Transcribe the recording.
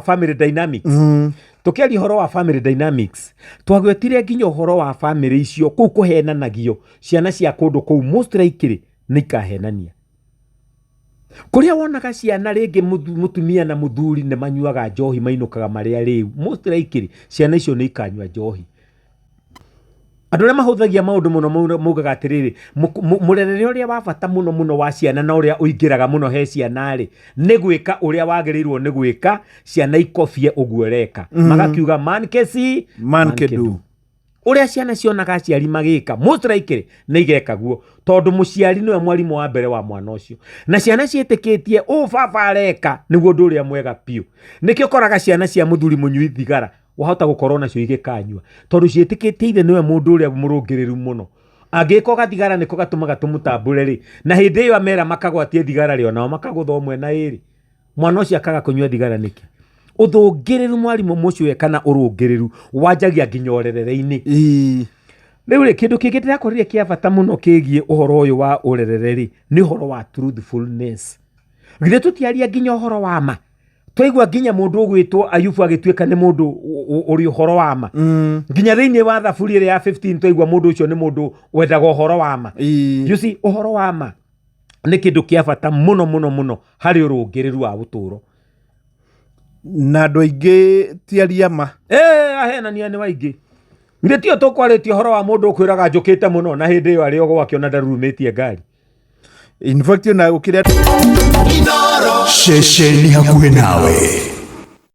family dynamics. Tukiaria horo wa family dynamics, twagwetire nginya horo wa family icio kuu kuhenanagio ciana cia kundu kuu most likely nikahenania. Kuria wonaga ciana ringi mutumia na muthuri ne manyuaga njohi mainukaga maria riu most likely ciana icio ni ikanywa njohi. Andũ mahuthagia maundu muno mugaga atiriri murerere uria wa bata muno wa ciana na uria uingiraga muno he ciana ri ni gwika uria wagirirwo ni gwika ciana ikofie uguereka magakiuga man kesi man kedu uria ciana cionaga aciari magika most likely ni igekaguo tondu muciari niwe mwarimu wa mbere wa mwana ucio na ciana cietikitie baba areka niguo ndu uria mwega piu nikio koraga ciana cia muthuri munyui thigara wahota gukorwo nacio igikanywa tondu cietikitie ithe niwe mundu uria murungiriru muno agiko gathigara niko gatumaga tumutambure ri na hindi iyo amera makagwatie thigara ri onao makagutho mwena iri mwana ucio akaga kunywa thigara niki uthungiriru mwarimu mucio kana urungiriru wanjagia nginya orerere-ini riu ri kindu kingi ndirakorire kia bata muno kigie uhoro uyu wa urerere ri ni uhoro wa truthfulness githe tutiaria nginya uhoro wa ma twaigua nginya mundu ugwitwo Ayubu agituika ni mundu uri uhoro wa ma nginya thiini wa thaburi iri ya 15 twaigua mundu ucio ni mundu wendaga uhoro wa ma you see uhoro wa ma ni kindu kia bata muno hari urungiriru wa uturo na andu aingi tiaria ma ahenania ni waingi ngire tio tukwarĩtie uhoro wa mundu ukwiraga njukite muno na hindi iyo ari ogo wakiona ndarumetie ngari in fact na ukiria Inooro shesheni hakuhe nawe.